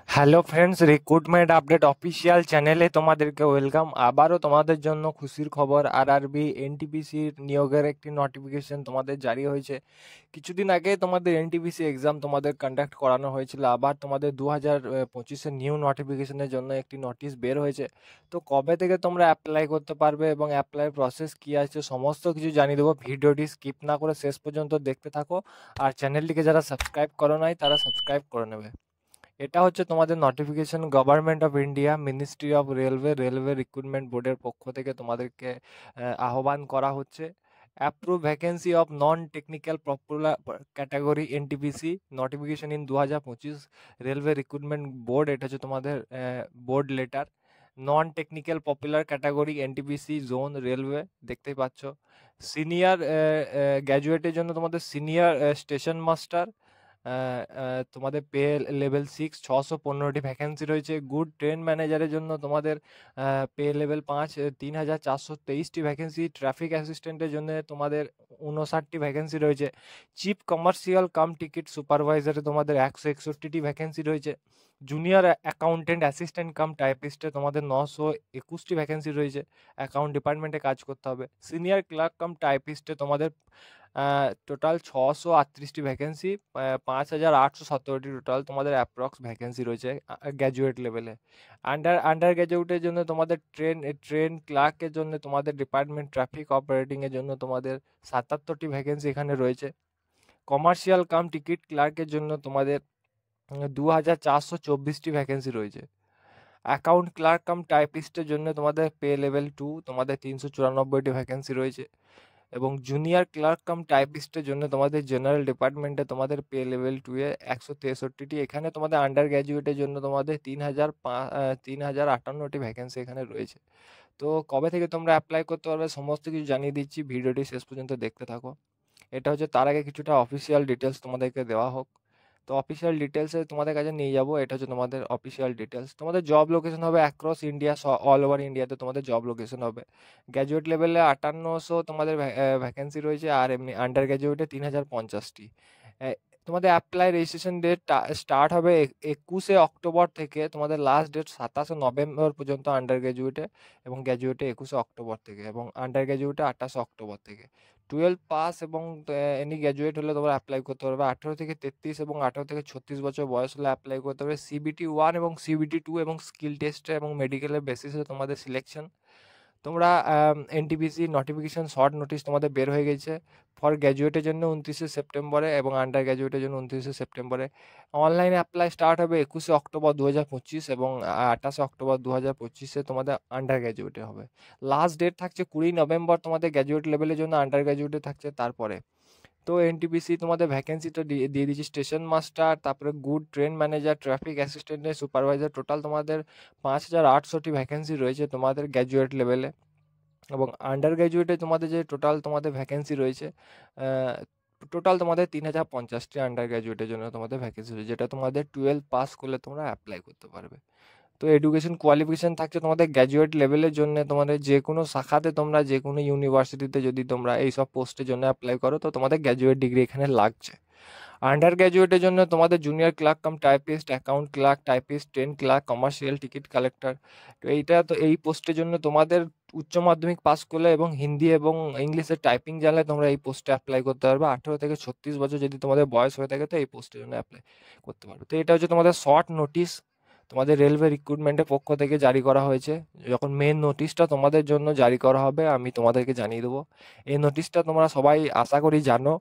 Hello friends, recruitment update official চ্যানেলে তোমাদেরকে welcome. আবারও তোমাদের জন্য খুশির খবর, আরআরবি এনটিপিসির নিয়োগের একটি নোটিফিকেশন তোমাদের জারি হয়েছে। কিছুদিন আগে তোমাদের এনটিপিসি এক্সাম তোমাদের কন্ডাক্ট করানো হয়েছিল, আবার তোমাদের 2025-এর নিউ নোটিফিকেশনের জন্য একটি নোটিশ বের হয়েছে। তো কবে থেকে তোমরা অ্যাপ্লাই করতে পারবে এবং অ্যাপ্লাই প্রসেস কী আছে সমস্ত কিছু জানিয়ে দেবো। ভিডিওটি স্কিপ না করে শেষ পর্যন্ত দেখতে থাকো, আর চ্যানেলটিকে যারা সাবস্ক্রাইব করো নাই তারা সাবস্ক্রাইব করে নেবে। এটা হচ্ছে তোমাদের notification, government of India, ministry of railway recruitment বোর্ডের পক্ষ থেকে তোমাদেরকে আহ্বান করা হচ্ছে। Approve vacancy of non technical popular category NTPC notification in 2025 railway recruitment board. এটা হচ্ছে তোমাদের board letter. Non technical popular category NTPC zone railway, দেখতেই পাচ্ছ। সিনিয়র গ্র্যাজুয়েটের জন্য তোমাদের সিনিয়র স্টেশন মাস্টার, তোমাদের পে লেভেল 6 615টি ভ্যাকেন্সি রয়েছে। গুড ট্রেন ম্যানেজারের জন্য তোমাদের পে লেভেল 5 3423টি ভ্যাকেন্সি। ট্রাফিক অ্যাসিস্ট্যান্টের জন্য তোমাদের 59টি ভ্যাকেন্সি রয়েছে। চিফ কমার্শিয়াল কাম টিকিট সুপারভাইজারে তোমাদের 161টি ভ্যাকেন্সি রয়েছে। জুনিয়র অ্যাকাউন্টেন্ট অ্যাসিস্ট্যান্ট কাম টাইপিস্টে তোমাদের 921টি ভ্যাকেন্সি রয়েছে, অ্যাকাউন্ট ডিপার্টমেন্টে কাজ করতে হবে। সিনিয়র ক্লার্ক কাম টাইপিস্টে তোমাদের টোটাল 638টি ভ্যাকেন্সি, 5817টি টোটাল তোমাদের অ্যাপ্রক্স ভ্যাকেন্সি রয়েছে গ্র্যাজুয়েট লেভেলে। আন্ডার গ্র্যাজুয়েটের জন্য তোমাদের ট্রেন ক্লার্কের জন্য তোমাদের ডিপার্টমেন্ট ট্রাফিক অপারেটিংয়ের জন্য তোমাদের 77টি ভ্যাকেন্সি এখানে রয়েছে। কমার্শিয়াল কাম টিকিট ক্লার্কের জন্য তোমাদের 2424টি ভ্যাকেন্সি রয়েছে। অ্যাকাউন্ট ক্লার্ক কাম টাইপিস্টের জন্য তোমাদের পে লেভেল 2 তোমাদের 394টি ভ্যাকেন্সি রয়েছে। এবং জুনিয়র ক্লার্ক কাম টাইপিস্টের জন্য তোমাদের জেনারেল ডিপার্টমেন্টে তোমাদের পে লেভেল 2-এ 163টি। এখানে তোমাদের আন্ডার গ্র্যাজুয়েটের জন্য তোমাদের 3058টি ভ্যাকেন্সি এখানে রয়েছে। তো কবে থেকে তোমরা অ্যাপ্লাই করতে পারবে সমস্ত কিছু জানিয়ে দিচ্ছি, ভিডিওটি শেষ পর্যন্ত দেখতে থাকো। এটা হচ্ছে, তার আগে কিছুটা অফিসিয়াল ডিটেলস তোমাদেরকে দেওয়া হোক। তো অফিসিয়াল ডিটেলসে তোমাদের কাছে নিয়ে যাবো। এটা হচ্ছে তোমাদের অফিসিয়াল ডিটেলস। তোমাদের জব লোকেশন হবে অ্যাক্রস ইন্ডিয়া, অল ওভার ইন্ডিয়াতে তোমাদের জব লোকেশন হবে। গ্র্যাজুয়েট লেভেলে 5800 তোমাদের ভ্যাকেন্সি রয়েছে, আর এমনি আন্ডার গ্র্যাজুয়েটে 3050টি। তোমাদের অ্যাপ্লাই রেজিস্ট্রেশন ডেট স্টার্ট হবে 21শে অক্টোবর থেকে, তোমাদের লাস্ট ডেট 27শে নভেম্বর পর্যন্ত আন্ডার গ্র্যাজুয়েটে, এবং গ্র্যাজুয়েটে 21শে অক্টোবর থেকে, এবং আন্ডার গ্র্যাজুয়েটে 28শে অক্টোবর থেকে। 12 পাস এবং এনি গ্র্যাজুয়েট হলে তোমরা অ্যাপ্লাই করতে পারবে। 18 থেকে 33 এবং 18 থেকে 36 বছর বয়স হলে অ্যাপ্লাই করতে পারবে। CBT 1 এবং CBT 2 এবং স্কিল টেস্টে এবং মেডিকেলের বেসিসে তোমাদের সিলেকশন। তোমরা এনটিপিসি নোটিফিকেশন শর্ট নোটিশ তোমাদের বের হয়ে গেছে। ফর গ্র্যাজুয়েটের জন্য 29শে সেপ্টেম্বরে এবং আন্ডার গ্র্যাজুয়েটের জন্য 29শে সেপ্টেম্বরে। অনলাইনে অ্যাপ্লাই স্টার্ট হবে 21শে অক্টোবর 2025 এবং 28শে অক্টোবর 2025-এ তোমাদের আন্ডার গ্র্যাজুয়েটে হবে। লাস্ট ডেট থাকছে 20 নভেম্বর তোমাদের গ্র্যাজুয়েট লেভেলের জন্য, আন্ডার গ্র্যাজুয়েটে থাকছে তারপরে। তো এনটিপিসি তোমাদের ভ্যাকেন্সি তো দিয়ে দিচ্ছি। স্টেশন মাস্টার, তারপরে গুড ট্রেন ম্যানেজার, ট্রাফিক অ্যাসিস্ট্যান্টের সুপারভাইজার, টোটাল তোমাদের 5800টি ভ্যাকেন্সি রয়েছে তোমাদের গ্র্যাজুয়েট লেভেলে। এবং আন্ডার গ্র্যাজুয়েটে তোমাদের যে টোটাল তোমাদের ভ্যাকেন্সি রয়েছে, টোটাল তোমাদের 3050টি আন্ডার গ্র্যাজুয়েটের জন্য তোমাদের ভ্যাকেন্সি রয়েছে, যেটা তোমাদের 12 পাস করলে তোমরা অ্যাপ্লাই করতে পারবে। তো এডুকেশন কোয়ালিফিকেশন থাকছে তোমাদের গ্র্যাজুয়েট লেভেলের জন্য, তোমাদের যে কোনো শাখাতে তোমরা যে কোনো ইউনিভার্সিটিতে যদি তোমরা এই সব পোস্টের জন্য অ্যাপ্লাই করো তো তোমাদের গ্র্যাজুয়েট ডিগ্রি এখানে লাগছে। আন্ডার গ্র্যাজুয়েটের জন্য তোমাদের junior clerk cum typist, account clerk, typist, train clerk, commercial ticket collector. তো এই পোস্টের জন্য তোমাদের উচ্চ মাধ্যমিক পাস করলে এবং হিন্দি এবং ইংলিশে টাইপিং জানলে তোমরা এই পোস্টে অ্যাপ্লাই করতে পারবে। 18 থেকে 36 বছর যদি তোমাদের বয়স হয়ে থাকে তো এই পোস্টের জন্য অ্যাপ্লাই করতে পারবে। তো এটা হচ্ছে তোমাদের শর্ট নোটিশ তোমাদের রেলওয়ে রিক্রুটমেন্টের পক্ষ থেকে জারি করা হয়েছে। যখন মেন নোটিশটা তোমাদের জন্য জারি করা হবে আমি তোমাদেরকে জানিয়ে দেবো। এই নোটিশটা তোমরা সবাই আশা করি জানো।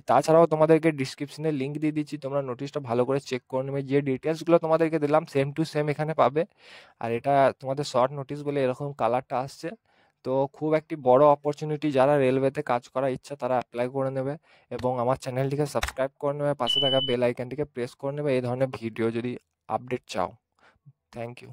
তাছাড়াও তোমাদেরকে ডিসক্রিপশনে লিঙ্ক দিয়ে দিচ্ছি, তোমরা নোটিশটা ভালো করে চেক করে নেবে। যে ডিটেলসগুলো তোমাদেরকে দিলাম সেম টু সেম এখানে পাবে। আর এটা তোমাদের শর্ট নোটিশ বলে এরকম কালারটা আসছে। তো খুব একটি বড় অপরচুনিটি, যারা রেলওয়েতে কাজ করার ইচ্ছা তারা অ্যাপ্লাই করে নেবে এবং আমার চ্যানেলটিকে সাবস্ক্রাইব করে নেবে, পাশে থাকা বেল আইকনটিকে প্রেস করে নেবে এই ধরনের ভিডিও যদি আপডেট চাও। Thank you.